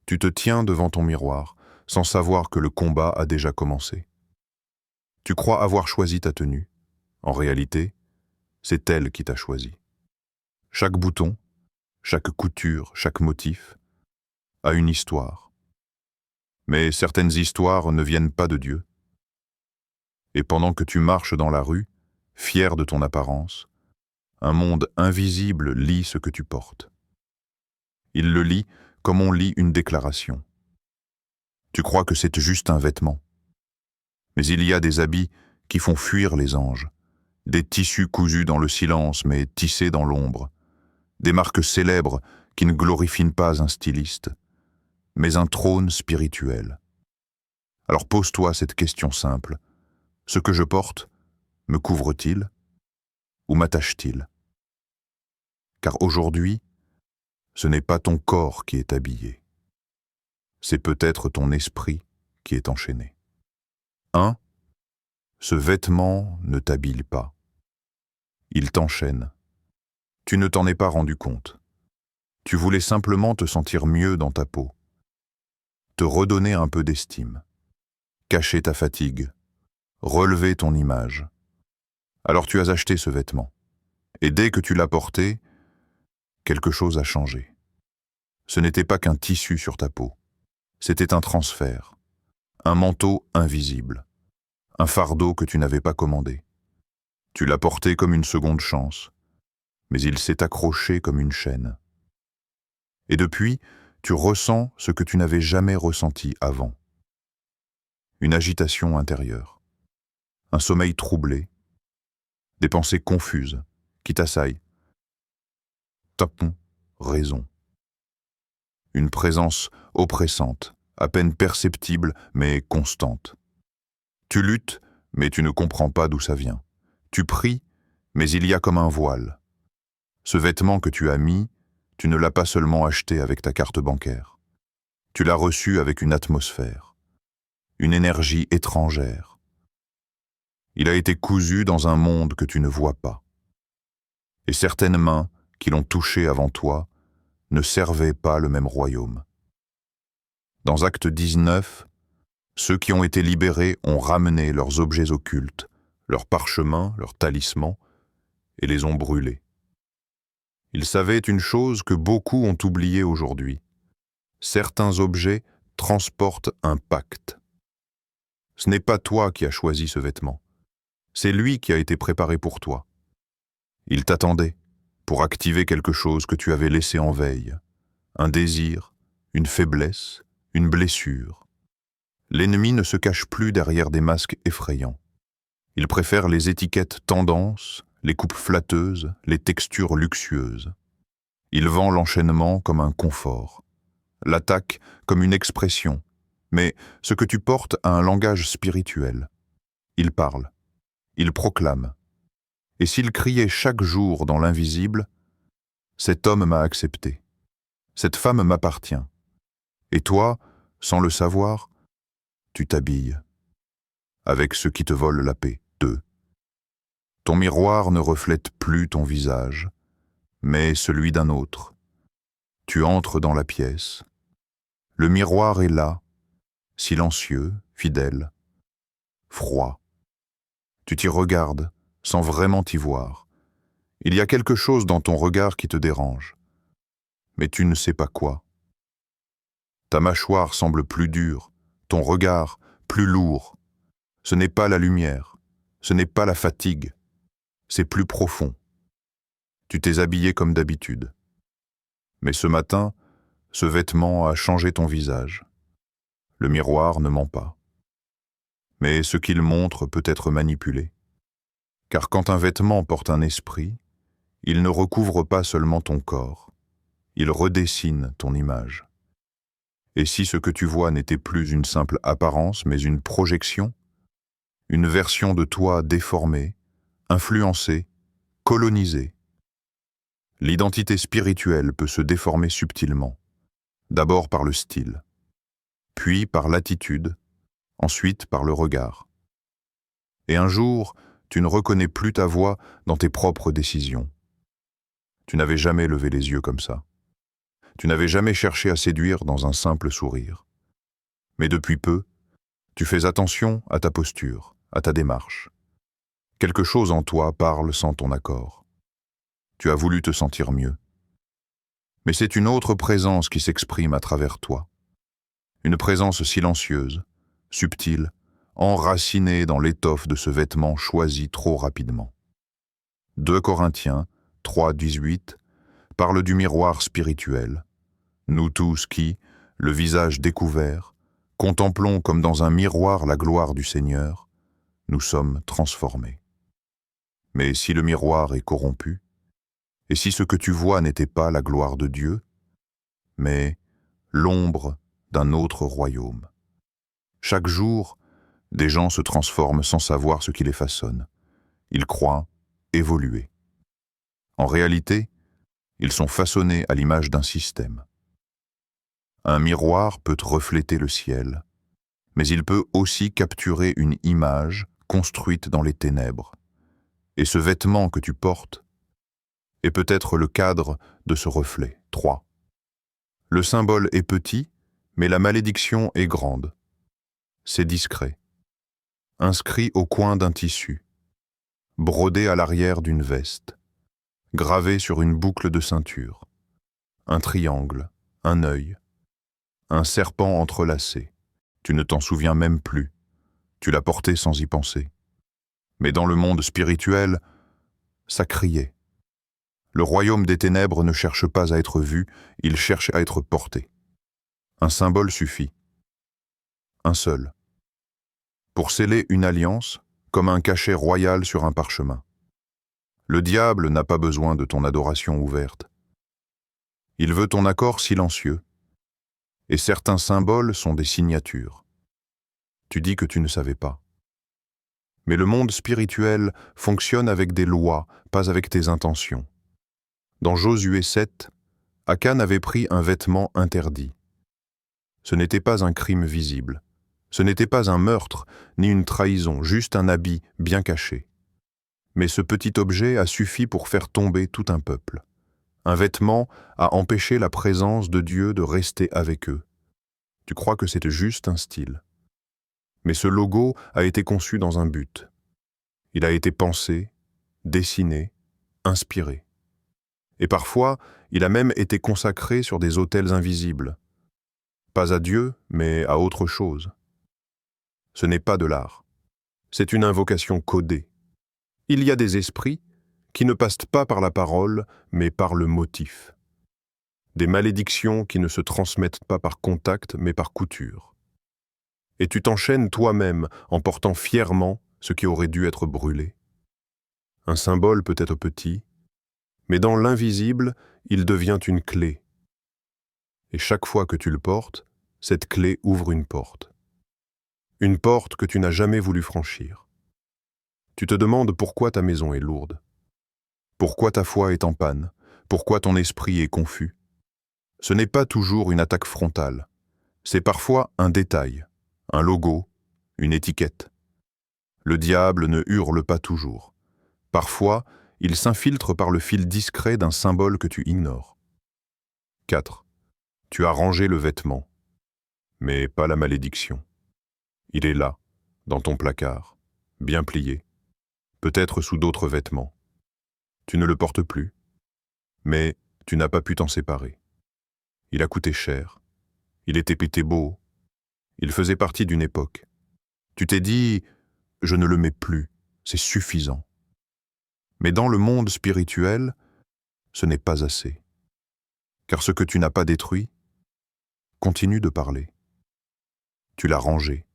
Tu te tiens devant ton miroir, sans savoir que le combat a déjà commencé. Tu crois avoir choisi ta tenue. En réalité, c'est elle qui t'a choisi. Chaque bouton, chaque couture, chaque motif a une histoire. Mais certaines histoires ne viennent pas de Dieu. Et pendant que tu marches dans la rue, fier de ton apparence, un monde invisible lit ce que tu portes. Il le lit comme on lit une déclaration. Tu crois que c'est juste un vêtement. Mais il y a des habits qui font fuir les anges, des tissus cousus dans le silence mais tissés dans l'ombre, des marques célèbres qui ne glorifient pas un styliste, mais un trône spirituel. Alors pose-toi cette question simple. Ce que je porte, me couvre-t-il ou m'attache-t-il? Car aujourd'hui, ce n'est pas ton corps qui est habillé. C'est peut-être ton esprit qui est enchaîné. 1. Ce vêtement ne t'habille pas. Il t'enchaîne. Tu ne t'en es pas rendu compte. Tu voulais simplement te sentir mieux dans ta peau, te redonner un peu d'estime, cacher ta fatigue, relever ton image. Alors tu as acheté ce vêtement. Et dès que tu l'as porté, quelque chose a changé. Ce n'était pas qu'un tissu sur ta peau. C'était un transfert, un manteau invisible, un fardeau que tu n'avais pas commandé. Tu l'as porté comme une seconde chance, mais il s'est accroché comme une chaîne. Et depuis, tu ressens ce que tu n'avais jamais ressenti avant. Une agitation intérieure, un sommeil troublé, des pensées confuses qui t'assaillent. Tapon, raison. Une présence oppressante, à peine perceptible mais constante. Tu luttes, mais tu ne comprends pas d'où ça vient. Tu pries, mais il y a comme un voile. Ce vêtement que tu as mis, tu ne l'as pas seulement acheté avec ta carte bancaire. Tu l'as reçu avec une atmosphère, une énergie étrangère. Il a été cousu dans un monde que tu ne vois pas. Et certaines mains qui l'ont touché avant toi ne servaient pas le même royaume. Dans Acte 19, ceux qui ont été libérés ont ramené leurs objets occultes, leurs parchemins, leurs talismans, et les ont brûlés. Ils savaient une chose que beaucoup ont oubliée aujourd'hui. Certains objets transportent un pacte. Ce n'est pas toi qui as choisi ce vêtement. C'est lui qui a été préparé pour toi. Il t'attendait pour activer quelque chose que tu avais laissé en veille. Un désir, une faiblesse, une blessure. L'ennemi ne se cache plus derrière des masques effrayants. Il préfère les étiquettes tendances, les coupes flatteuses, les textures luxueuses. Il vend l'enchaînement comme un confort, l'attaque comme une expression, mais ce que tu portes a un langage spirituel. Il parle, il proclame. Et s'il criait chaque jour dans l'invisible, cet homme m'a accepté, cette femme m'appartient. Et toi, sans le savoir, tu t'habilles avec ceux qui te volent la paix, d'eux. Ton miroir ne reflète plus ton visage, mais celui d'un autre. Tu entres dans la pièce. Le miroir est là, silencieux, fidèle, froid. Tu t'y regardes, sans vraiment t'y voir. Il y a quelque chose dans ton regard qui te dérange, mais tu ne sais pas quoi. Ta mâchoire semble plus dure, ton regard plus lourd. Ce n'est pas la lumière, ce n'est pas la fatigue, c'est plus profond. Tu t'es habillé comme d'habitude. Mais ce matin, ce vêtement a changé ton visage. Le miroir ne ment pas. Mais ce qu'il montre peut être manipulé. Car quand un vêtement porte un esprit, il ne recouvre pas seulement ton corps, il redessine ton image. Et si ce que tu vois n'était plus une simple apparence, mais une projection, une version de toi déformée, influencée, colonisée, l'identité spirituelle peut se déformer subtilement, d'abord par le style, puis par l'attitude, ensuite par le regard. Et un jour, tu ne reconnais plus ta voix dans tes propres décisions. Tu n'avais jamais levé les yeux comme ça. Tu n'avais jamais cherché à séduire dans un simple sourire. Mais depuis peu, tu fais attention à ta posture, à ta démarche. Quelque chose en toi parle sans ton accord. Tu as voulu te sentir mieux. Mais c'est une autre présence qui s'exprime à travers toi. Une présence silencieuse, subtile, enracinée dans l'étoffe de ce vêtement choisi trop rapidement. 2 Corinthiens 3:18 parle du miroir spirituel. Nous tous qui, le visage découvert, contemplons comme dans un miroir la gloire du Seigneur, nous sommes transformés. Mais si le miroir est corrompu, et si ce que tu vois n'était pas la gloire de Dieu, mais l'ombre d'un autre royaume. Chaque jour, des gens se transforment sans savoir ce qui les façonne. Ils croient évoluer. En réalité, ils sont façonnés à l'image d'un système. Un miroir peut refléter le ciel, mais il peut aussi capturer une image construite dans les ténèbres. Et ce vêtement que tu portes est peut-être le cadre de ce reflet. 3. Le symbole est petit, mais la malédiction est grande. C'est discret. Inscrit au coin d'un tissu, brodé à l'arrière d'une veste, gravé sur une boucle de ceinture, un triangle, un œil, un serpent entrelacé. Tu ne t'en souviens même plus. Tu l'as porté sans y penser. Mais dans le monde spirituel, ça criait. Le royaume des ténèbres ne cherche pas à être vu, il cherche à être porté. Un symbole suffit. Un seul. Pour sceller une alliance, comme un cachet royal sur un parchemin. Le diable n'a pas besoin de ton adoration ouverte. Il veut ton accord silencieux. Et certains symboles sont des signatures. Tu dis que tu ne savais pas. Mais le monde spirituel fonctionne avec des lois, pas avec tes intentions. Dans Josué 7, Akan avait pris un vêtement interdit. Ce n'était pas un crime visible. Ce n'était pas un meurtre, ni une trahison, juste un habit bien caché. Mais ce petit objet a suffi pour faire tomber tout un peuple. Un vêtement a empêché la présence de Dieu de rester avec eux. Tu crois que c'est juste un style. Mais ce logo a été conçu dans un but. Il a été pensé, dessiné, inspiré. Et parfois, il a même été consacré sur des autels invisibles. Pas à Dieu, mais à autre chose. Ce n'est pas de l'art. C'est une invocation codée. Il y a des esprits qui ne passent pas par la parole, mais par le motif. Des malédictions qui ne se transmettent pas par contact, mais par couture. Et tu t'enchaînes toi-même en portant fièrement ce qui aurait dû être brûlé. Un symbole peut être petit, mais dans l'invisible, il devient une clé. Et chaque fois que tu le portes, cette clé ouvre une porte. Une porte que tu n'as jamais voulu franchir. Tu te demandes pourquoi ta maison est lourde. Pourquoi ta foi est en panne. Pourquoi ton esprit est confus. Ce n'est pas toujours une attaque frontale. C'est parfois un détail, un logo, une étiquette. Le diable ne hurle pas toujours. Parfois, il s'infiltre par le fil discret d'un symbole que tu ignores. 4. Tu as rangé le vêtement, mais pas la malédiction. Il est là, dans ton placard, bien plié, peut-être sous d'autres vêtements. Tu ne le portes plus, mais tu n'as pas pu t'en séparer. Il a coûté cher, il était beau, il faisait partie d'une époque. Tu t'es dit, je ne le mets plus, c'est suffisant. Mais dans le monde spirituel, ce n'est pas assez. Car ce que tu n'as pas détruit, continue de parler. Tu l'as rangé.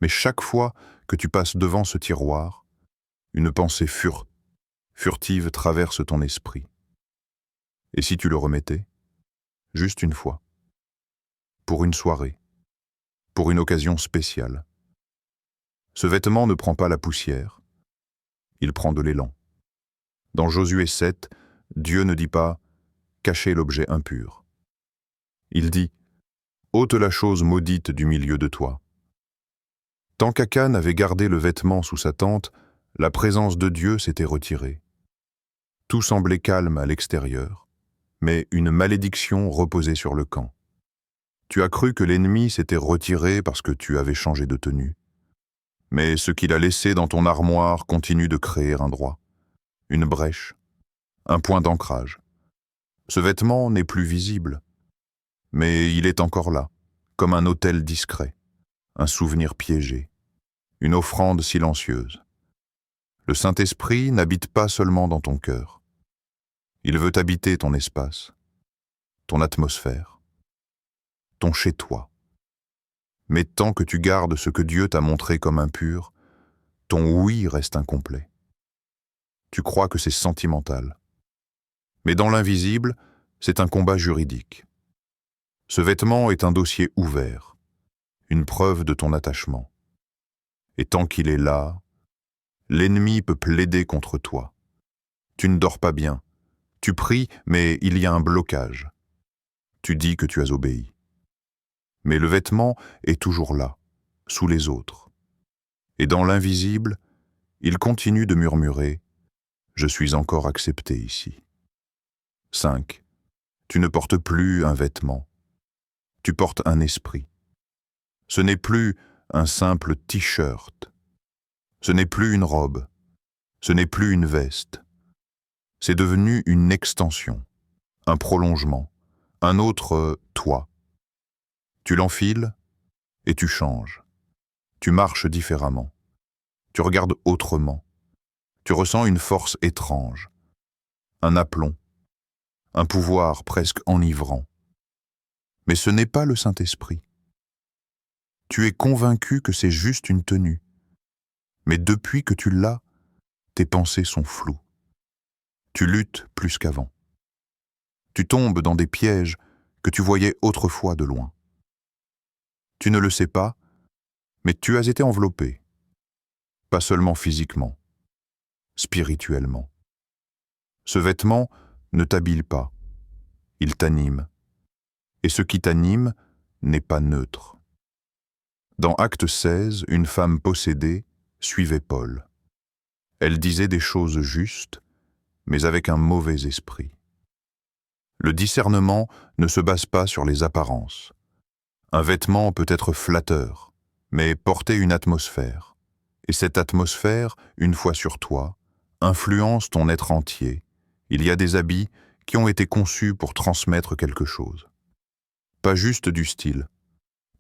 Mais chaque fois que tu passes devant ce tiroir, une pensée furtive traverse ton esprit. Et si tu le remettais, juste une fois, pour une soirée, pour une occasion spéciale. Ce vêtement ne prend pas la poussière, il prend de l'élan. Dans Josué 7, Dieu ne dit pas « cachez l'objet impur ». Il dit « ôte la chose maudite du milieu de toi ». Tant qu'Akan avait gardé le vêtement sous sa tente, la présence de Dieu s'était retirée. Tout semblait calme à l'extérieur, mais une malédiction reposait sur le camp. Tu as cru que l'ennemi s'était retiré parce que tu avais changé de tenue. Mais ce qu'il a laissé dans ton armoire continue de créer un droit, une brèche, un point d'ancrage. Ce vêtement n'est plus visible, mais il est encore là, comme un autel discret, un souvenir piégé, une offrande silencieuse. Le Saint-Esprit n'habite pas seulement dans ton cœur. Il veut habiter ton espace, ton atmosphère, ton chez-toi. Mais tant que tu gardes ce que Dieu t'a montré comme impur, ton oui reste incomplet. Tu crois que c'est sentimental. Mais dans l'invisible, c'est un combat juridique. Ce vêtement est un dossier ouvert, une preuve de ton attachement. Et tant qu'il est là, l'ennemi peut plaider contre toi. Tu ne dors pas bien. Tu pries, mais il y a un blocage. Tu dis que tu as obéi. Mais le vêtement est toujours là, sous les autres. Et dans l'invisible, il continue de murmurer « Je suis encore accepté ici ». 5. Tu ne portes plus un vêtement. Tu portes un esprit. Ce n'est plus un simple t-shirt. Ce n'est plus une robe. Ce n'est plus une veste. C'est devenu une extension, un prolongement, un autre toi. Tu l'enfiles et tu changes. Tu marches différemment. Tu regardes autrement. Tu ressens une force étrange, un aplomb, un pouvoir presque enivrant. Mais ce n'est pas le Saint-Esprit. Tu es convaincu que c'est juste une tenue. Mais depuis que tu l'as, tes pensées sont floues. Tu luttes plus qu'avant. Tu tombes dans des pièges que tu voyais autrefois de loin. Tu ne le sais pas, mais tu as été enveloppé. Pas seulement physiquement, spirituellement. Ce vêtement ne t'habille pas, il t'anime. Et ce qui t'anime n'est pas neutre. Dans Acte 16, une femme possédée suivait Paul. Elle disait des choses justes, mais avec un mauvais esprit. Le discernement ne se base pas sur les apparences. Un vêtement peut être flatteur, mais porter une atmosphère. Et cette atmosphère, une fois sur toi, influence ton être entier. Il y a des habits qui ont été conçus pour transmettre quelque chose. Pas juste du style,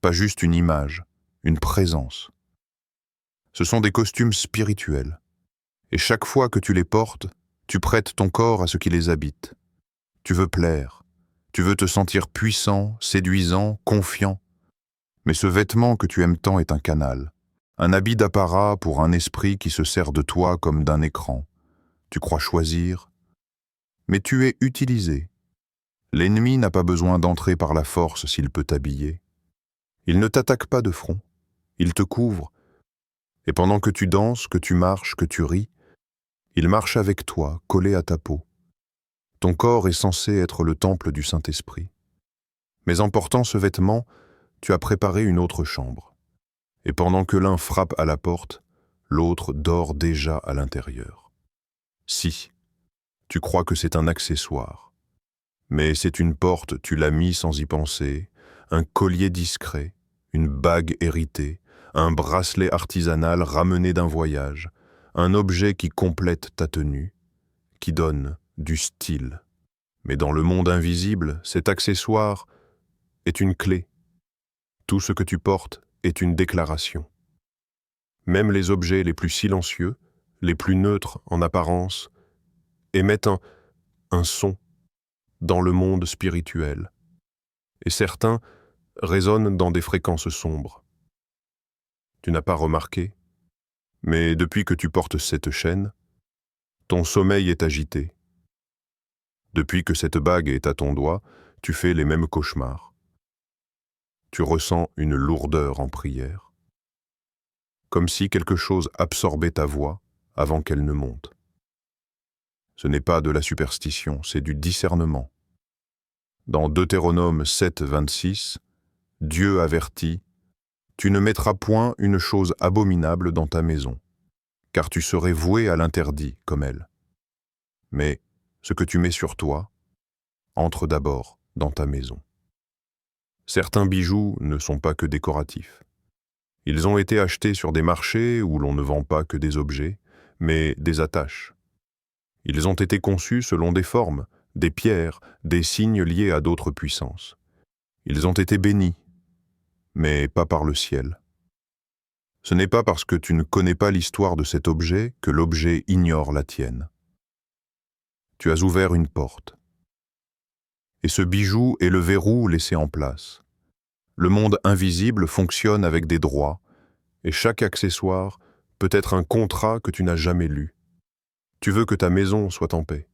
pas juste une image, une présence. Ce sont des costumes spirituels. Et chaque fois que tu les portes, tu prêtes ton corps à ce qui les habite. Tu veux plaire, tu veux te sentir puissant, séduisant, confiant. Mais ce vêtement que tu aimes tant est un canal, un habit d'apparat pour un esprit qui se sert de toi comme d'un écran. Tu crois choisir, mais tu es utilisé. L'ennemi n'a pas besoin d'entrer par la force s'il peut t'habiller. Il ne t'attaque pas de front, il te couvre. Et pendant que tu danses, que tu marches, que tu ris, il marche avec toi, collé à ta peau. Ton corps est censé être le temple du Saint-Esprit. Mais en portant ce vêtement, tu as préparé une autre chambre. Et pendant que l'un frappe à la porte, l'autre dort déjà à l'intérieur. Si, tu crois que c'est un accessoire. Mais c'est une porte, tu l'as mis sans y penser, un collier discret, une bague héritée, un bracelet artisanal ramené d'un voyage, un objet qui complète ta tenue, qui donne du style. Mais dans le monde invisible, cet accessoire est une clé. Tout ce que tu portes est une déclaration. Même les objets les plus silencieux, les plus neutres en apparence, émettent un son dans le monde spirituel. Et certains résonnent dans des fréquences sombres. Tu n'as pas remarqué, mais depuis que tu portes cette chaîne, ton sommeil est agité. Depuis que cette bague est à ton doigt, tu fais les mêmes cauchemars. Tu ressens une lourdeur en prière, comme si quelque chose absorbait ta voix avant qu'elle ne monte. Ce n'est pas de la superstition, c'est du discernement. Dans Deutéronome 7, 26, Dieu avertit « Tu ne mettras point une chose abominable dans ta maison, car tu serais voué à l'interdit comme elle. Mais ce que tu mets sur toi, entre d'abord dans ta maison. Certains bijoux ne sont pas que décoratifs. Ils ont été achetés sur des marchés où l'on ne vend pas que des objets, mais des attaches. Ils ont été conçus selon des formes, des pierres, des signes liés à d'autres puissances. Ils ont été bénis, mais pas par le ciel. Ce n'est pas parce que tu ne connais pas l'histoire de cet objet que l'objet ignore la tienne. Tu as ouvert une porte. Et ce bijou est le verrou laissé en place. Le monde invisible fonctionne avec des droits, et chaque accessoire peut être un contrat que tu n'as jamais lu. Tu veux que ta maison soit en paix.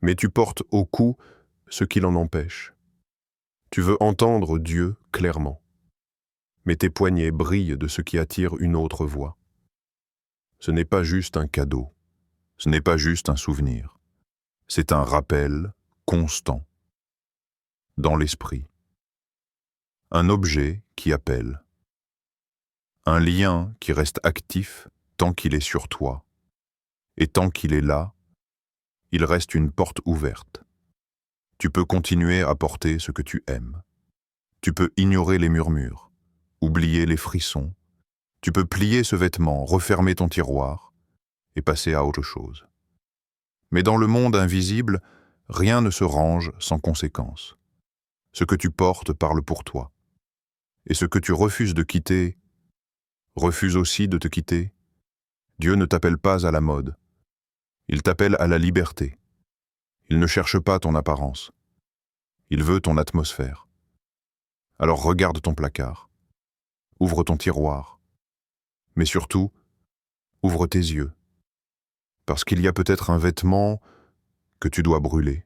Mais tu portes au cou ce qui l'en empêche. Tu veux entendre Dieu clairement. Mais tes poignets brillent de ce qui attire une autre voix. Ce n'est pas juste un cadeau. Ce n'est pas juste un souvenir. C'est un rappel constant. Dans l'esprit. Un objet qui appelle. Un lien qui reste actif tant qu'il est sur toi. Et tant qu'il est là, il reste une porte ouverte. Tu peux continuer à porter ce que tu aimes. Tu peux ignorer les murmures, oublier les frissons. Tu peux plier ce vêtement, refermer ton tiroir et passer à autre chose. Mais dans le monde invisible, rien ne se range sans conséquence. Ce que tu portes parle pour toi. Et ce que tu refuses de quitter, refuse aussi de te quitter. Dieu ne t'appelle pas à la mode. Il t'appelle à la liberté. Il ne cherche pas ton apparence. Il veut ton atmosphère. Alors regarde ton placard. Ouvre ton tiroir. Mais surtout, ouvre tes yeux. Parce qu'il y a peut-être un vêtement que tu dois brûler.